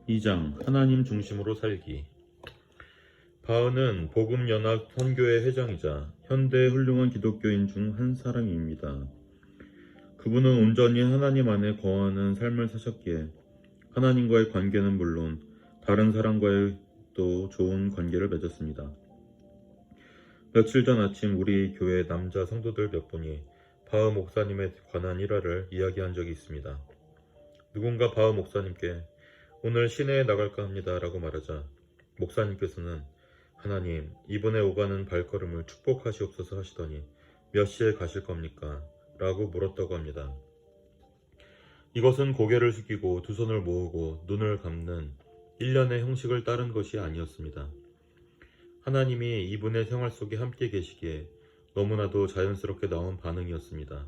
2장 하나님 중심으로 살기. 바흐는 복음연합 선교회 회장이자 현대의 훌륭한 기독교인 중 한 사람입니다. 그분은 온전히 하나님 안에 거하는 삶을 사셨기에 하나님과의 관계는 물론 다른 사람과의도 좋은 관계를 맺었습니다. 며칠 전 아침 우리 교회 남자 성도들 몇 분이 바흐 목사님에 관한 일화를 이야기한 적이 있습니다. 누군가 바흐 목사님께 오늘 시내에 나갈까 합니다 라고 말하자 목사님께서는 하나님, 이번에 오가는 발걸음을 축복하시옵소서 하시더니 몇 시에 가실 겁니까? 라고 물었다고 합니다. 이것은 고개를 숙이고 두 손을 모으고 눈을 감는 일련의 형식을 따른 것이 아니었습니다. 하나님이 이분의 생활 속에 함께 계시기에 너무나도 자연스럽게 나온 반응이었습니다.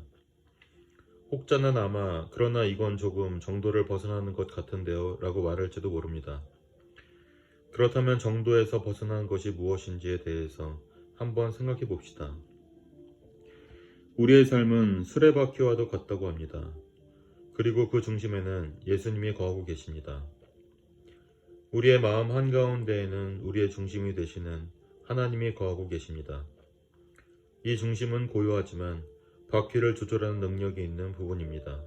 혹자는 아마 그러나 이건 조금 정도를 벗어나는 것 같은데요 라고 말할지도 모릅니다. 그렇다면 정도에서 벗어난 것이 무엇인지에 대해서 한번 생각해 봅시다. 우리의 삶은 수레바퀴와도 같다고 합니다. 그리고 그 중심에는 예수님이 거하고 계십니다. 우리의 마음 한가운데에는 우리의 중심이 되시는 하나님이 거하고 계십니다. 이 중심은 고요하지만 바퀴를 조절하는 능력이 있는 부분입니다.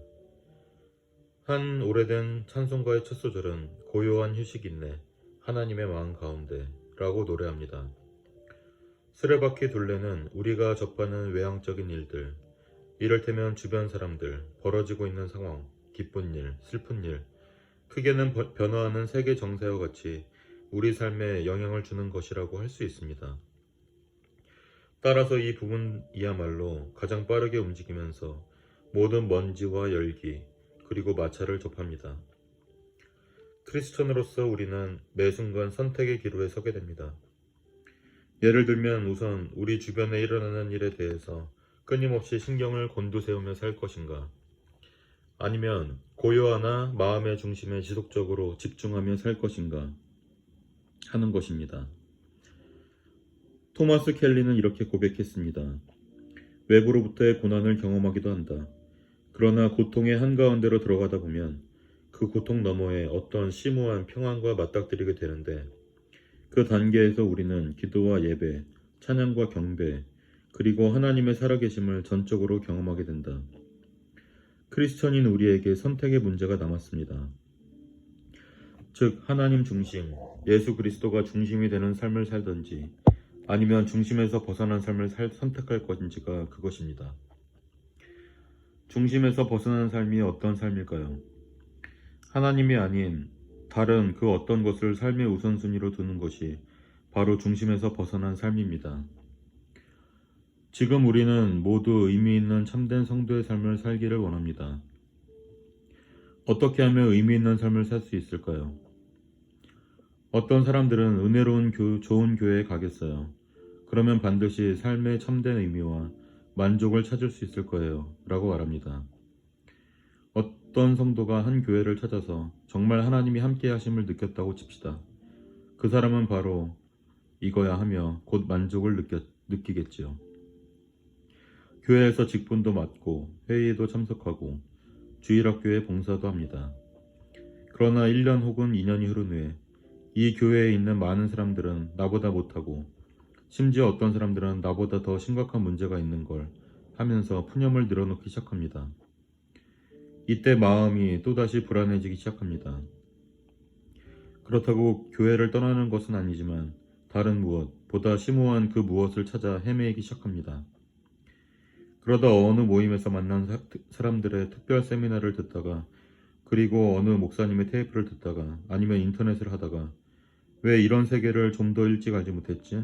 한 오래된 찬송가의 첫 소절은 고요한 휴식 있네 하나님의 마음 가운데 라고 노래합니다. 수레바퀴 둘레는 우리가 접하는 외향적인 일들, 이를테면 주변 사람들, 벌어지고 있는 상황, 기쁜 일, 슬픈 일, 크게는 변화하는 세계 정세와 같이 우리 삶에 영향을 주는 것이라고 할 수 있습니다. 따라서 이 부분이야말로 가장 빠르게 움직이면서 모든 먼지와 열기, 그리고 마찰을 접합니다. 크리스천으로서 우리는 매 순간 선택의 기로에 서게 됩니다. 예를 들면 우선 우리 주변에 일어나는 일에 대해서 끊임없이 신경을 곤두세우며 살 것인가, 아니면 고요하나 마음의 중심에 지속적으로 집중하며 살 것인가 하는 것입니다. 토마스 켈리는 이렇게 고백했습니다. 외부로부터의 고난을 경험하기도 한다. 그러나 고통의 한가운데로 들어가다 보면 그 고통 너머에 어떤 심오한 평안과 맞닥뜨리게 되는데 그 단계에서 우리는 기도와 예배, 찬양과 경배, 그리고 하나님의 살아계심을 전적으로 경험하게 된다. 크리스천인 우리에게 선택의 문제가 남았습니다. 즉 하나님 중심, 예수 그리스도가 중심이 되는 삶을 살든지 아니면 중심에서 벗어난 삶을 선택할 것인지가 그것입니다. 중심에서 벗어난 삶이 어떤 삶일까요? 하나님이 아닌 다른 그 어떤 것을 삶의 우선순위로 두는 것이 바로 중심에서 벗어난 삶입니다. 지금 우리는 모두 의미 있는 참된 성도의 삶을 살기를 원합니다. 어떻게 하면 의미 있는 삶을 살 수 있을까요? 어떤 사람들은 은혜로운 좋은 교회에 가겠어요. 그러면 반드시 삶의 참된 의미와 만족을 찾을 수 있을 거예요 라고 말합니다. 어떤 성도가 한 교회를 찾아서 정말 하나님이 함께 하심을 느꼈다고 칩시다. 그 사람은 바로 이거야 하며 곧 만족을 느끼겠지요. 교회에서 직분도 맡고 회의에도 참석하고 주일학교에 봉사도 합니다. 그러나 1년 혹은 2년이 흐른 후에 이 교회에 있는 많은 사람들은 나보다 못하고 심지어 어떤 사람들은 나보다 더 심각한 문제가 있는 걸 하면서 푸념을 늘어놓기 시작합니다. 이때 마음이 또다시 불안해지기 시작합니다. 그렇다고 교회를 떠나는 것은 아니지만 다른 무엇, 보다 심오한 그 무엇을 찾아 헤매기 시작합니다. 그러다 어느 모임에서 만난 사람들의 특별 세미나를 듣다가 그리고 어느 목사님의 테이프를 듣다가 아니면 인터넷을 하다가 왜 이런 세계를 좀 더 일찍 알지 못했지?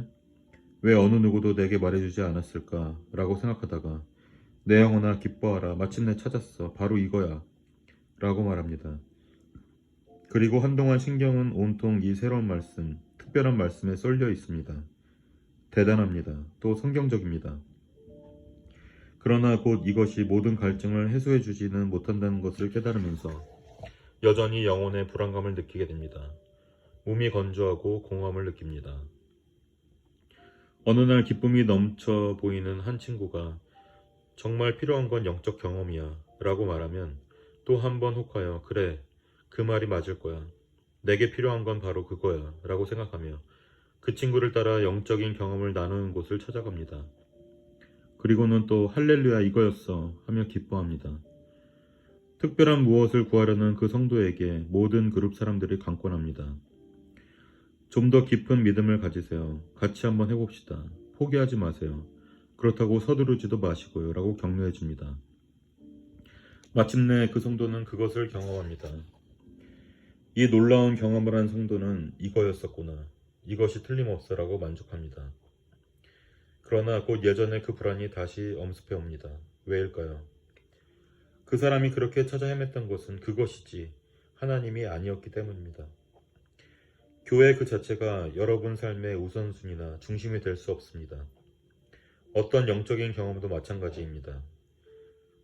왜 어느 누구도 내게 말해주지 않았을까? 라고 생각하다가 내 영혼아 기뻐하라 마침내 찾았어 바로 이거야 라고 말합니다. 그리고 한동안 신경은 온통 이 새로운 말씀, 특별한 말씀에 쏠려 있습니다. 대단합니다. 또 성경적입니다. 그러나 곧 이것이 모든 갈증을 해소해주지는 못한다는 것을 깨달으면서 여전히 영혼의 불안감을 느끼게 됩니다. 몸이 건조하고 공허함을 느낍니다. 어느 날 기쁨이 넘쳐 보이는 한 친구가 정말 필요한 건 영적 경험이야 라고 말하면 또 한 번 혹하여 그래 그 말이 맞을 거야 내게 필요한 건 바로 그거야 라고 생각하며 그 친구를 따라 영적인 경험을 나누는 곳을 찾아갑니다. 그리고는 또 할렐루야 이거였어 하며 기뻐합니다. 특별한 무엇을 구하려는 그 성도에게 모든 그룹 사람들이 강권합니다. 좀 더 깊은 믿음을 가지세요. 같이 한번 해봅시다. 포기하지 마세요. 그렇다고 서두르지도 마시고요 라고 격려해 줍니다. 마침내 그 성도는 그것을 경험합니다. 이 놀라운 경험을 한 성도는 이거였었구나. 이것이 틀림없어라고 만족합니다. 그러나 곧 예전의 그 불안이 다시 엄습해 옵니다. 왜일까요? 그 사람이 그렇게 찾아 헤맸던 것은 그것이지 하나님이 아니었기 때문입니다. 교회 그 자체가 여러분 삶의 우선순위나 중심이 될 수 없습니다. 어떤 영적인 경험도 마찬가지입니다.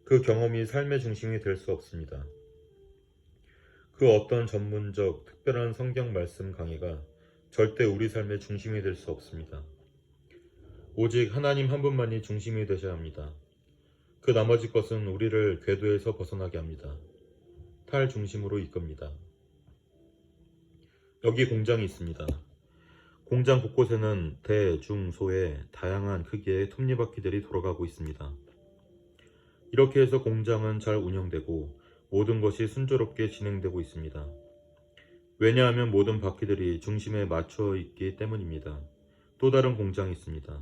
그 경험이 삶의 중심이 될 수 없습니다. 그 어떤 전문적 특별한 성경 말씀 강의가 절대 우리 삶의 중심이 될 수 없습니다. 오직 하나님 한 분만이 중심이 되셔야 합니다. 그 나머지 것은 우리를 궤도에서 벗어나게 합니다. 탈중심으로 이끕니다. 여기 공장이 있습니다. 공장 곳곳에는 대, 중, 소의 다양한 크기의 톱니바퀴들이 돌아가고 있습니다. 이렇게 해서 공장은 잘 운영되고 모든 것이 순조롭게 진행되고 있습니다. 왜냐하면 모든 바퀴들이 중심에 맞춰 있기 때문입니다. 또 다른 공장이 있습니다.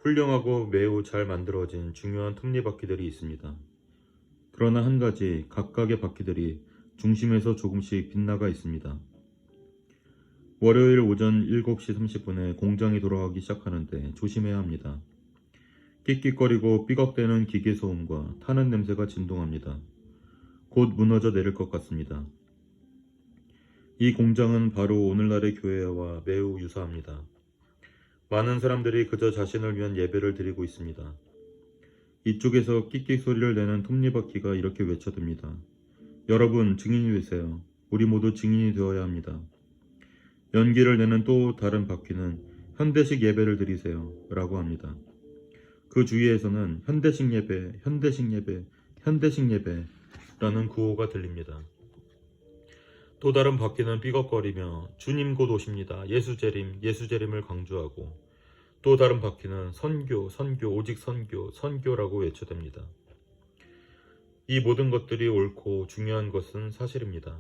훌륭하고 매우 잘 만들어진 중요한 톱니바퀴들이 있습니다. 그러나 한 가지 각각의 바퀴들이 중심에서 조금씩 빗나가 있습니다. 월요일 오전 7시 30분에 공장이 돌아가기 시작하는데 조심해야 합니다. 끽끽거리고 삐걱대는 기계 소음과 타는 냄새가 진동합니다. 곧 무너져 내릴 것 같습니다. 이 공장은 바로 오늘날의 교회와 매우 유사합니다. 많은 사람들이 그저 자신을 위한 예배를 드리고 있습니다. 이쪽에서 끽끽 소리를 내는 톱니바퀴가 이렇게 외쳐듭니다. 여러분 증인이 되세요. 우리 모두 증인이 되어야 합니다. 연기를 내는 또 다른 바퀴는 현대식 예배를 드리세요 라고 합니다. 그 주위에서는 현대식 예배, 현대식 예배, 현대식 예배 라는 구호가 들립니다. 또 다른 바퀴는 삐걱거리며 주님 곧 오십니다. 예수재림, 예수재림을 강조하고 또 다른 바퀴는 선교, 선교, 오직 선교, 선교라고 외쳐댑니다. 이 모든 것들이 옳고 중요한 것은 사실입니다.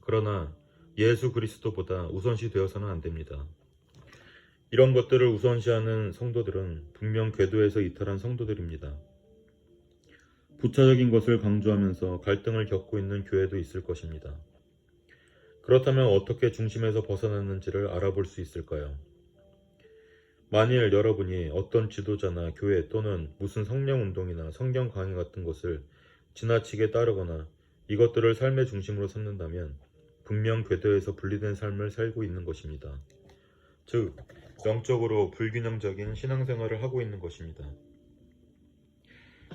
그러나 예수 그리스도보다 우선시 되어서는 안 됩니다. 이런 것들을 우선시하는 성도들은 분명 궤도에서 이탈한 성도들입니다. 부차적인 것을 강조하면서 갈등을 겪고 있는 교회도 있을 것입니다. 그렇다면 어떻게 중심에서 벗어났는지를 알아볼 수 있을까요? 만일 여러분이 어떤 지도자나 교회 또는 무슨 성령운동이나 성경 강의 같은 것을 지나치게 따르거나 이것들을 삶의 중심으로 삼는다면 분명 궤도에서 분리된 삶을 살고 있는 것입니다. 즉, 영적으로 불균형적인 신앙생활을 하고 있는 것입니다.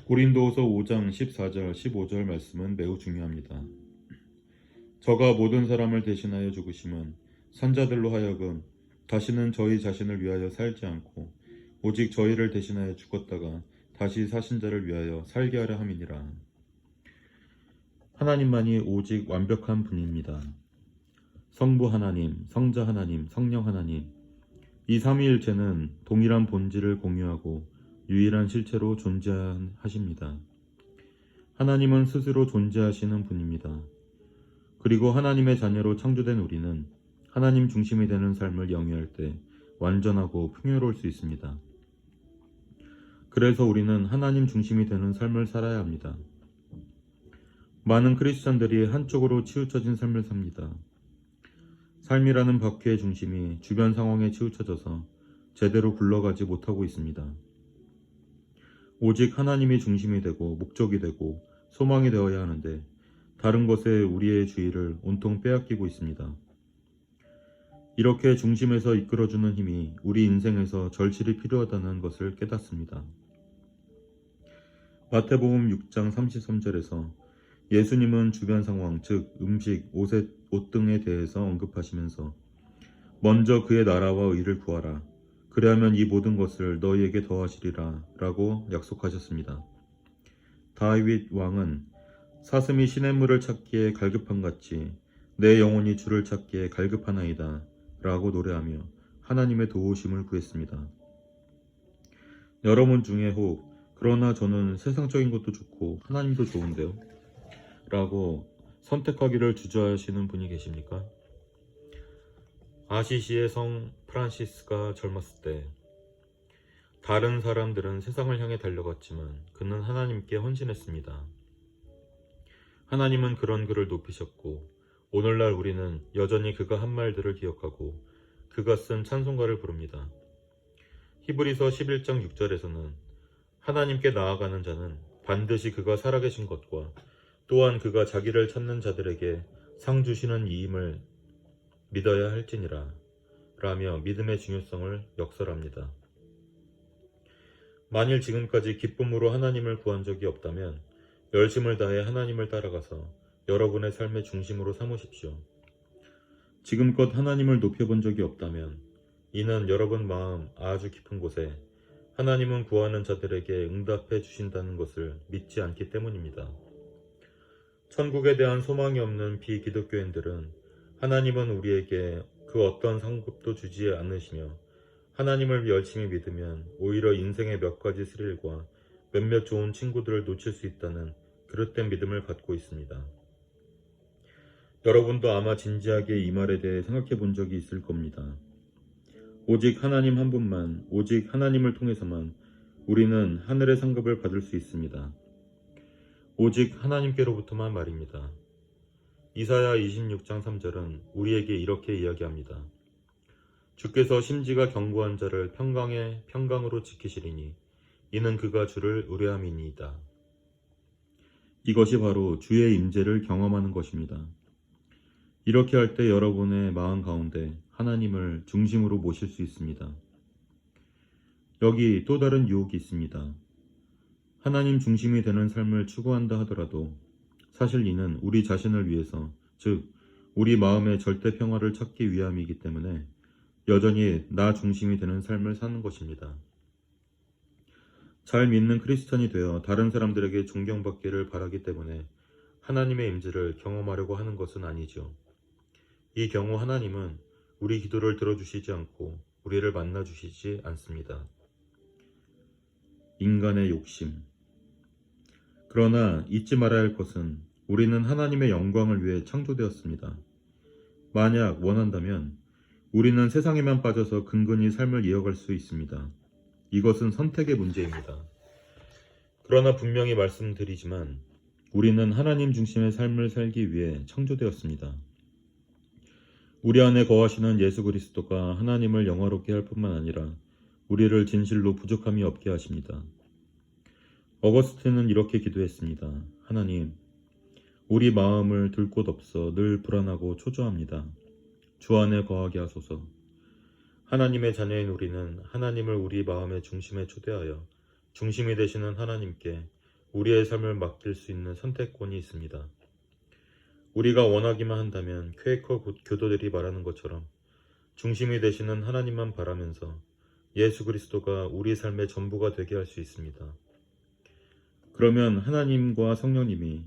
고린도후서 5장 14절 15절 말씀은 매우 중요합니다. 저가 모든 사람을 대신하여 죽으심은 산자들로 하여금 다시는 저희 자신을 위하여 살지 않고 오직 저희를 대신하여 죽었다가 다시 사신 자를 위하여 살게 하려 함이니라. 하나님만이 오직 완벽한 분입니다. 성부 하나님, 성자 하나님, 성령 하나님, 이 삼위일체는 동일한 본질을 공유하고 유일한 실체로 존재하십니다. 하나님은 스스로 존재하시는 분입니다. 그리고 하나님의 자녀로 창조된 우리는 하나님 중심이 되는 삶을 영위할 때 완전하고 풍요로울 수 있습니다. 그래서 우리는 하나님 중심이 되는 삶을 살아야 합니다. 많은 크리스찬들이 한쪽으로 치우쳐진 삶을 삽니다. 삶이라는 바퀴의 중심이 주변 상황에 치우쳐져서 제대로 굴러가지 못하고 있습니다. 오직 하나님이 중심이 되고 목적이 되고 소망이 되어야 하는데 다른 것에 우리의 주의를 온통 빼앗기고 있습니다. 이렇게 중심에서 이끌어주는 힘이 우리 인생에서 절실히 필요하다는 것을 깨닫습니다. 마태복음 6장 33절에서 예수님은 주변 상황, 즉 음식, 옷 등에 대해서 언급하시면서 먼저 그의 나라와 의를 구하라. 그리하면 이 모든 것을 너희에게 더하시리라 라고 약속하셨습니다. 다윗 왕은 사슴이 시냇물을 찾기에 갈급함같이 내 영혼이 주를 찾기에 갈급하나이다 라고 노래하며 하나님의 도우심을 구했습니다. 여러분 중에 혹 그러나 저는 세상적인 것도 좋고 하나님도 좋은데요 라고 선택하기를 주저하시는 분이 계십니까? 아시시의 성 프란시스가 젊었을 때 다른 사람들은 세상을 향해 달려갔지만 그는 하나님께 헌신했습니다. 하나님은 그런 그를 높이셨고 오늘날 우리는 여전히 그가 한 말들을 기억하고 그가 쓴 찬송가를 부릅니다. 히브리서 11장 6절에서는 하나님께 나아가는 자는 반드시 그가 살아계신 것과 또한 그가 자기를 찾는 자들에게 상 주시는 이임을 믿어야 할지니라 라며 믿음의 중요성을 역설합니다. 만일 지금까지 기쁨으로 하나님을 구한 적이 없다면 열심을 다해 하나님을 따라가서 여러분의 삶의 중심으로 삼으십시오. 지금껏 하나님을 높여본 적이 없다면 이는 여러분 마음 아주 깊은 곳에 하나님은 구하는 자들에게 응답해 주신다는 것을 믿지 않기 때문입니다. 천국에 대한 소망이 없는 비기독교인들은 하나님은 우리에게 그 어떤 상급도 주지 않으시며 하나님을 열심히 믿으면 오히려 인생의 몇 가지 스릴과 몇몇 좋은 친구들을 놓칠 수 있다는 그릇된 믿음을 갖고 있습니다. 여러분도 아마 진지하게 이 말에 대해 생각해 본 적이 있을 겁니다. 오직 하나님 한 분만, 오직 하나님을 통해서만 우리는 하늘의 상급을 받을 수 있습니다. 오직 하나님께로부터만 말입니다. 이사야 26장 3절은 우리에게 이렇게 이야기합니다. 주께서 심지가 견고한 자를 평강으로 지키시리니 이는 그가 주를 의뢰함이니이다. 이것이 바로 주의 임재를 경험하는 것입니다. 이렇게 할 때 여러분의 마음 가운데 하나님을 중심으로 모실 수 있습니다. 여기 또 다른 유혹이 있습니다. 하나님 중심이 되는 삶을 추구한다 하더라도 사실 이는 우리 자신을 위해서, 즉 우리 마음의 절대 평화를 찾기 위함이기 때문에 여전히 나 중심이 되는 삶을 사는 것입니다. 잘 믿는 크리스천이 되어 다른 사람들에게 존경받기를 바라기 때문에 하나님의 임재를 경험하려고 하는 것은 아니죠. 이 경우 하나님은 우리 기도를 들어주시지 않고 우리를 만나주시지 않습니다. 인간의 욕심. 그러나 잊지 말아야 할 것은 우리는 하나님의 영광을 위해 창조되었습니다. 만약 원한다면 우리는 세상에만 빠져서 근근히 삶을 이어갈 수 있습니다. 이것은 선택의 문제입니다. 그러나 분명히 말씀드리지만 우리는 하나님 중심의 삶을 살기 위해 창조되었습니다. 우리 안에 거하시는 예수 그리스도가 하나님을 영화롭게 할 뿐만 아니라 우리를 진실로 부족함이 없게 하십니다. 어거스틴은 이렇게 기도했습니다. 하나님, 우리 마음을 들 곳 없어 늘 불안하고 초조합니다. 주 안에 거하게 하소서. 하나님의 자녀인 우리는 하나님을 우리 마음의 중심에 초대하여 중심이 되시는 하나님께 우리의 삶을 맡길 수 있는 선택권이 있습니다. 우리가 원하기만 한다면 퀘이커 교도들이 말하는 것처럼 중심이 되시는 하나님만 바라면서 예수 그리스도가 우리 삶의 전부가 되게 할 수 있습니다. 그러면 하나님과 성령님이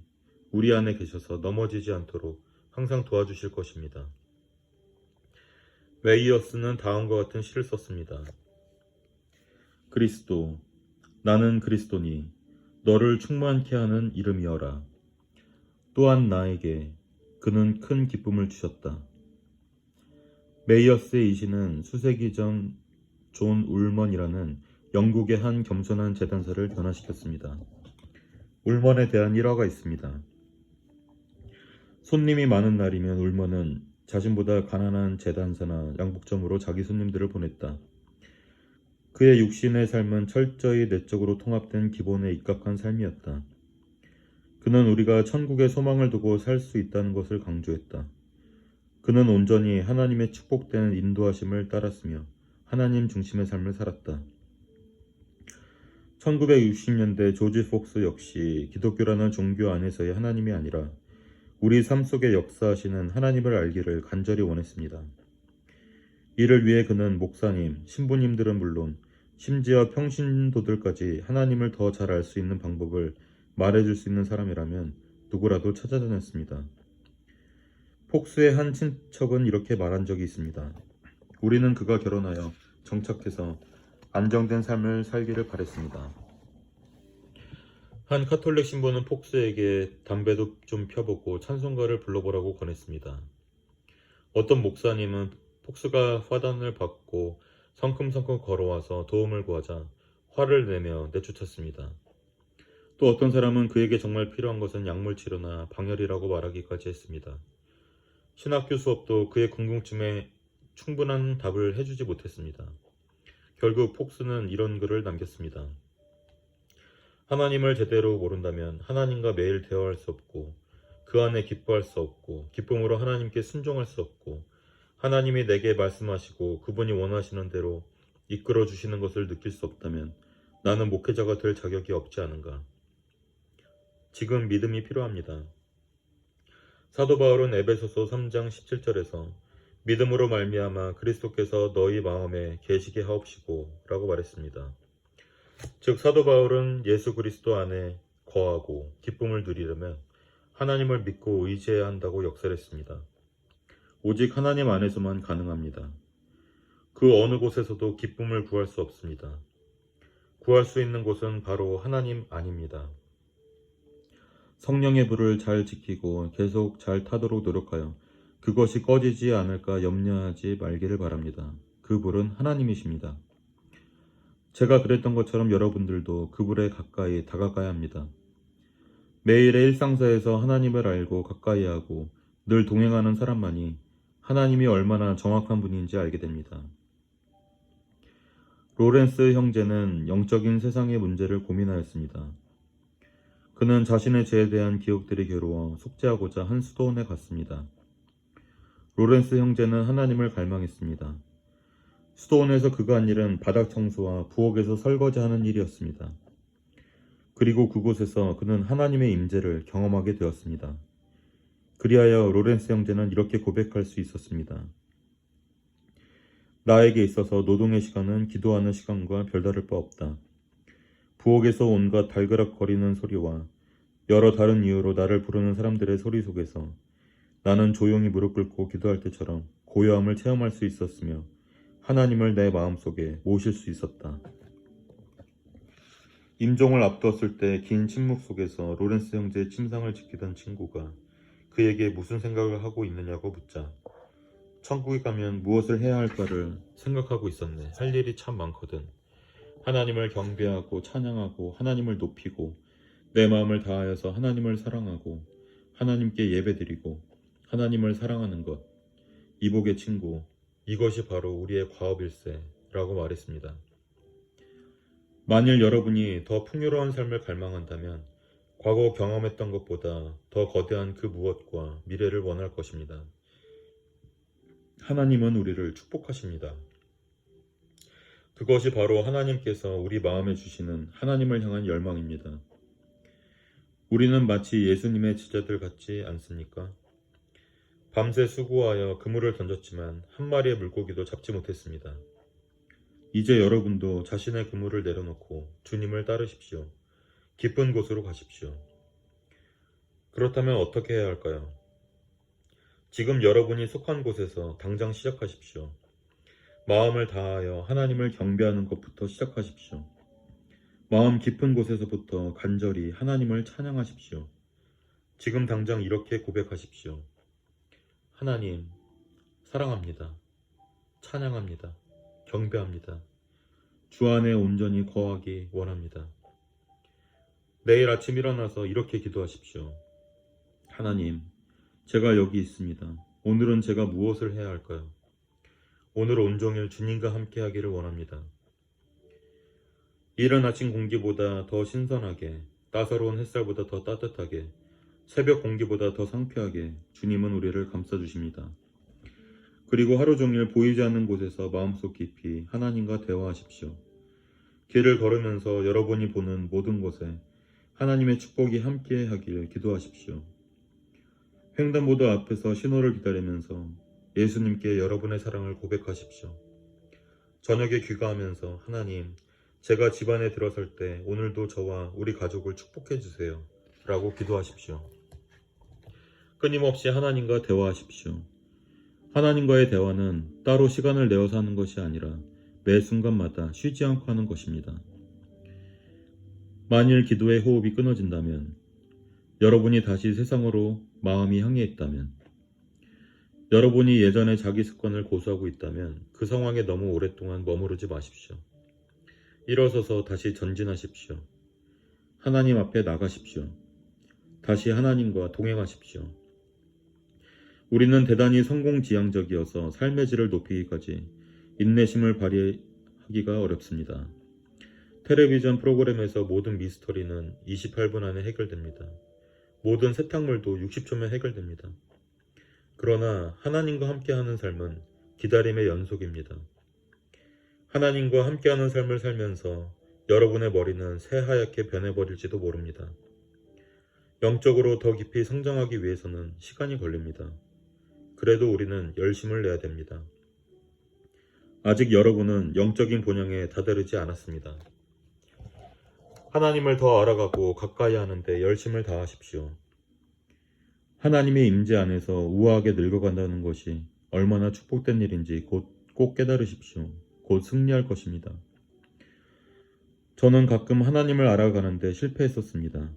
우리 안에 계셔서 넘어지지 않도록 항상 도와주실 것입니다. 메이어스는 다음과 같은 시를 썼습니다. 그리스도, 나는 그리스도니 너를 충만케 하는 이름이여라. 또한 나에게 그는 큰 기쁨을 주셨다. 메이어스의 이 시는 수세기 전 존 울먼이라는 영국의 한 겸손한 재단사를 변화시켰습니다. 울먼에 대한 일화가 있습니다. 손님이 많은 날이면 울먼은 자신보다 가난한 재단사나 양복점으로 자기 손님들을 보냈다. 그의 육신의 삶은 철저히 내적으로 통합된 기본에 입각한 삶이었다. 그는 우리가 천국의 소망을 두고 살 수 있다는 것을 강조했다. 그는 온전히 하나님의 축복된 인도하심을 따랐으며 하나님 중심의 삶을 살았다. 1960년대 조지 폭스 역시 기독교라는 종교 안에서의 하나님이 아니라 우리 삶 속에 역사하시는 하나님을 알기를 간절히 원했습니다. 이를 위해 그는 목사님, 신부님들은 물론 심지어 평신도들까지 하나님을 더 잘 알 수 있는 방법을 말해줄 수 있는 사람이라면 누구라도 찾아다녔습니다. 폭스의 한 친척은 이렇게 말한 적이 있습니다. 우리는 그가 결혼하여 정착해서 안정된 삶을 살기를 바랬습니다. 한 카톨릭 신부는 폭스에게 담배도 좀 펴보고 찬송가를 불러보라고 권했습니다. 어떤 목사님은 폭스가 화단을 받고 성큼성큼 걸어와서 도움을 구하자 화를 내며 내쫓았습니다. 또 어떤 사람은 그에게 정말 필요한 것은 약물치료나 방열이라고 말하기까지 했습니다. 신학교 수업도 그의 궁금증에 충분한 답을 해주지 못했습니다. 결국 폭스는 이런 글을 남겼습니다. 하나님을 제대로 모른다면 하나님과 매일 대화할 수 없고 그 안에 기뻐할 수 없고 기쁨으로 하나님께 순종할 수 없고 하나님이 내게 말씀하시고 그분이 원하시는 대로 이끌어 주시는 것을 느낄 수 없다면 나는 목회자가 될 자격이 없지 않은가. 지금 믿음이 필요합니다. 사도 바울은 에베소서 3장 17절에서 믿음으로 말미암아 그리스도께서 너희 마음에 계시게 하옵시고 라고 말했습니다. 즉 사도 바울은 예수 그리스도 안에 거하고 기쁨을 누리려면 하나님을 믿고 의지해야 한다고 역설했습니다. 오직 하나님 안에서만 가능합니다. 그 어느 곳에서도 기쁨을 구할 수 없습니다. 구할 수 있는 곳은 바로 하나님 안입니다. 성령의 불을 잘 지키고 계속 잘 타도록 노력하여 그것이 꺼지지 않을까 염려하지 말기를 바랍니다. 그 불은 하나님이십니다. 제가 그랬던 것처럼 여러분들도 그 불에 가까이 다가가야 합니다. 매일의 일상사에서 하나님을 알고 가까이 하고 늘 동행하는 사람만이 하나님이 얼마나 정확한 분인지 알게 됩니다. 로렌스 형제는 영적인 세상의 문제를 고민하였습니다. 그는 자신의 죄에 대한 기억들이 괴로워 속죄하고자 한 수도원에 갔습니다. 로렌스 형제는 하나님을 갈망했습니다. 수도원에서 그가 한 일은 바닥 청소와 부엌에서 설거지하는 일이었습니다. 그리고 그곳에서 그는 하나님의 임재를 경험하게 되었습니다. 그리하여 로렌스 형제는 이렇게 고백할 수 있었습니다. 나에게 있어서 노동의 시간은 기도하는 시간과 별다를 바 없다. 부엌에서 온갖 달그락거리는 소리와 여러 다른 이유로 나를 부르는 사람들의 소리 속에서 나는 조용히 무릎 꿇고 기도할 때처럼 고요함을 체험할 수 있었으며 하나님을 내 마음속에 모실 수 있었다. 임종을 앞두었을 때 긴 침묵 속에서 로렌스 형제의 침상을 지키던 친구가 그에게 무슨 생각을 하고 있느냐고 묻자 천국에 가면 무엇을 해야 할까를 생각하고 있었네. 할 일이 참 많거든. 하나님을 경배하고 찬양하고 하나님을 높이고 내 마음을 다하여서 하나님을 사랑하고 하나님께 예배드리고 하나님을 사랑하는 것. 이복의 친구, 이것이 바로 우리의 과업일세 라고 말했습니다. 만일 여러분이 더 풍요로운 삶을 갈망한다면 과거 경험했던 것보다 더 거대한 그 무엇과 미래를 원할 것입니다. 하나님은 우리를 축복하십니다. 그것이 바로 하나님께서 우리 마음에 주시는 하나님을 향한 열망입니다. 우리는 마치 예수님의 제자들 같지 않습니까? 밤새 수고하여 그물을 던졌지만 한 마리의 물고기도 잡지 못했습니다. 이제 여러분도 자신의 그물을 내려놓고 주님을 따르십시오. 기쁜 곳으로 가십시오. 그렇다면 어떻게 해야 할까요? 지금 여러분이 속한 곳에서 당장 시작하십시오. 마음을 다하여 하나님을 경배하는 것부터 시작하십시오. 마음 깊은 곳에서부터 간절히 하나님을 찬양하십시오. 지금 당장 이렇게 고백하십시오. 하나님, 사랑합니다. 찬양합니다. 경배합니다. 주 안에 온전히 거하기 원합니다. 내일 아침 일어나서 이렇게 기도하십시오. 하나님, 제가 여기 있습니다. 오늘은 제가 무엇을 해야 할까요? 오늘 온종일 주님과 함께 하기를 원합니다. 이른 아침 공기보다 더 신선하게, 따사로운 햇살보다 더 따뜻하게, 새벽 공기보다 더 상쾌하게 주님은 우리를 감싸주십니다. 그리고 하루 종일 보이지 않는 곳에서 마음속 깊이 하나님과 대화하십시오. 길을 걸으면서 여러분이 보는 모든 곳에 하나님의 축복이 함께 하길 기도하십시오. 횡단보도 앞에서 신호를 기다리면서 예수님께 여러분의 사랑을 고백하십시오. 저녁에 귀가하면서 하나님, 제가 집안에 들어설 때 오늘도 저와 우리 가족을 축복해 주세요. 라고 기도하십시오. 끊임없이 하나님과 대화하십시오. 하나님과의 대화는 따로 시간을 내어서 하는 것이 아니라 매 순간마다 쉬지 않고 하는 것입니다. 만일 기도의 호흡이 끊어진다면, 여러분이 다시 세상으로 마음이 향해 있다면, 여러분이 예전에 자기 습관을 고수하고 있다면 그 상황에 너무 오랫동안 머무르지 마십시오. 일어서서 다시 전진하십시오. 하나님 앞에 나가십시오. 다시 하나님과 동행하십시오. 우리는 대단히 성공지향적이어서 삶의 질을 높이기까지 인내심을 발휘하기가 어렵습니다. 텔레비전 프로그램에서 모든 미스터리는 28분 안에 해결됩니다. 모든 세탁물도 60초면 해결됩니다. 그러나 하나님과 함께하는 삶은 기다림의 연속입니다. 하나님과 함께하는 삶을 살면서 여러분의 머리는 새하얗게 변해버릴지도 모릅니다. 영적으로 더 깊이 성장하기 위해서는 시간이 걸립니다. 그래도 우리는 열심을 내야 됩니다. 아직 여러분은 영적인 본향에 다다르지 않았습니다. 하나님을 더 알아가고 가까이 하는데 열심을 다하십시오. 하나님의 임재 안에서 우아하게 늙어간다는 것이 얼마나 축복된 일인지 꼭 깨달으십시오. 곧 승리할 것입니다. 저는 가끔 하나님을 알아가는데 실패했었습니다.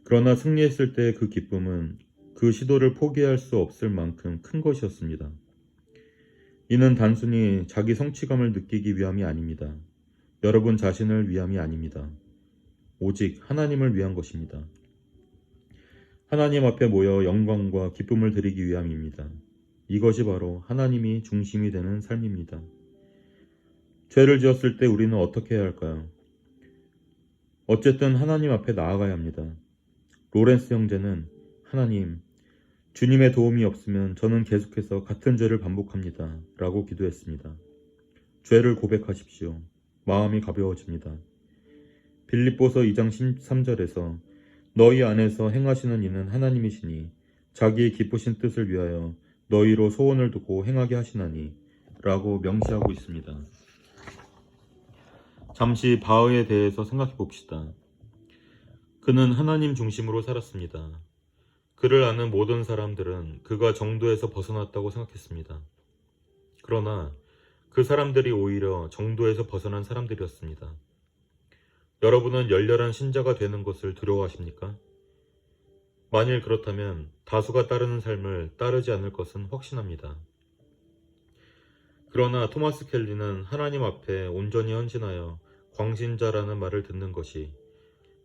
그러나 승리했을 때 그 기쁨은 그 시도를 포기할 수 없을 만큼 큰 것이었습니다. 이는 단순히 자기 성취감을 느끼기 위함이 아닙니다. 여러분 자신을 위함이 아닙니다. 오직 하나님을 위한 것입니다. 하나님 앞에 모여 영광과 기쁨을 드리기 위함입니다. 이것이 바로 하나님이 중심이 되는 삶입니다. 죄를 지었을 때 우리는 어떻게 해야 할까요? 어쨌든 하나님 앞에 나아가야 합니다. 로렌스 형제는 하나님, 주님의 도움이 없으면 저는 계속해서 같은 죄를 반복합니다. 라고 기도했습니다. 죄를 고백하십시오. 마음이 가벼워집니다. 빌립보서 2장 13절에서 너희 안에서 행하시는 이는 하나님이시니 자기의 기쁘신 뜻을 위하여 너희로 소원을 두고 행하게 하시나니 라고 명시하고 있습니다. 잠시 바흐에 대해서 생각해 봅시다. 그는 하나님 중심으로 살았습니다. 그를 아는 모든 사람들은 그가 정도에서 벗어났다고 생각했습니다. 그러나 그 사람들이 오히려 정도에서 벗어난 사람들이었습니다. 여러분은 열렬한 신자가 되는 것을 두려워하십니까? 만일 그렇다면 다수가 따르는 삶을 따르지 않을 것은 확신합니다. 그러나 토마스 켈리는 하나님 앞에 온전히 헌신하여 광신자라는 말을 듣는 것이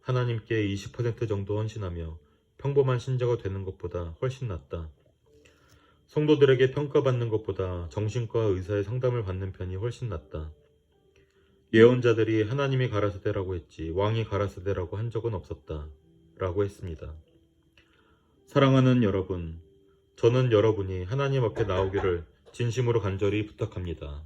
하나님께 20% 정도 헌신하며 평범한 신자가 되는 것보다 훨씬 낫다. 성도들에게 평가받는 것보다 정신과 의사의 상담을 받는 편이 훨씬 낫다. 예언자들이 하나님이 가라사대라고 했지 왕이 가라사대라고 한 적은 없었다. 라고 했습니다. 사랑하는 여러분, 저는 여러분이 하나님 앞에 나오기를 진심으로 간절히 부탁합니다.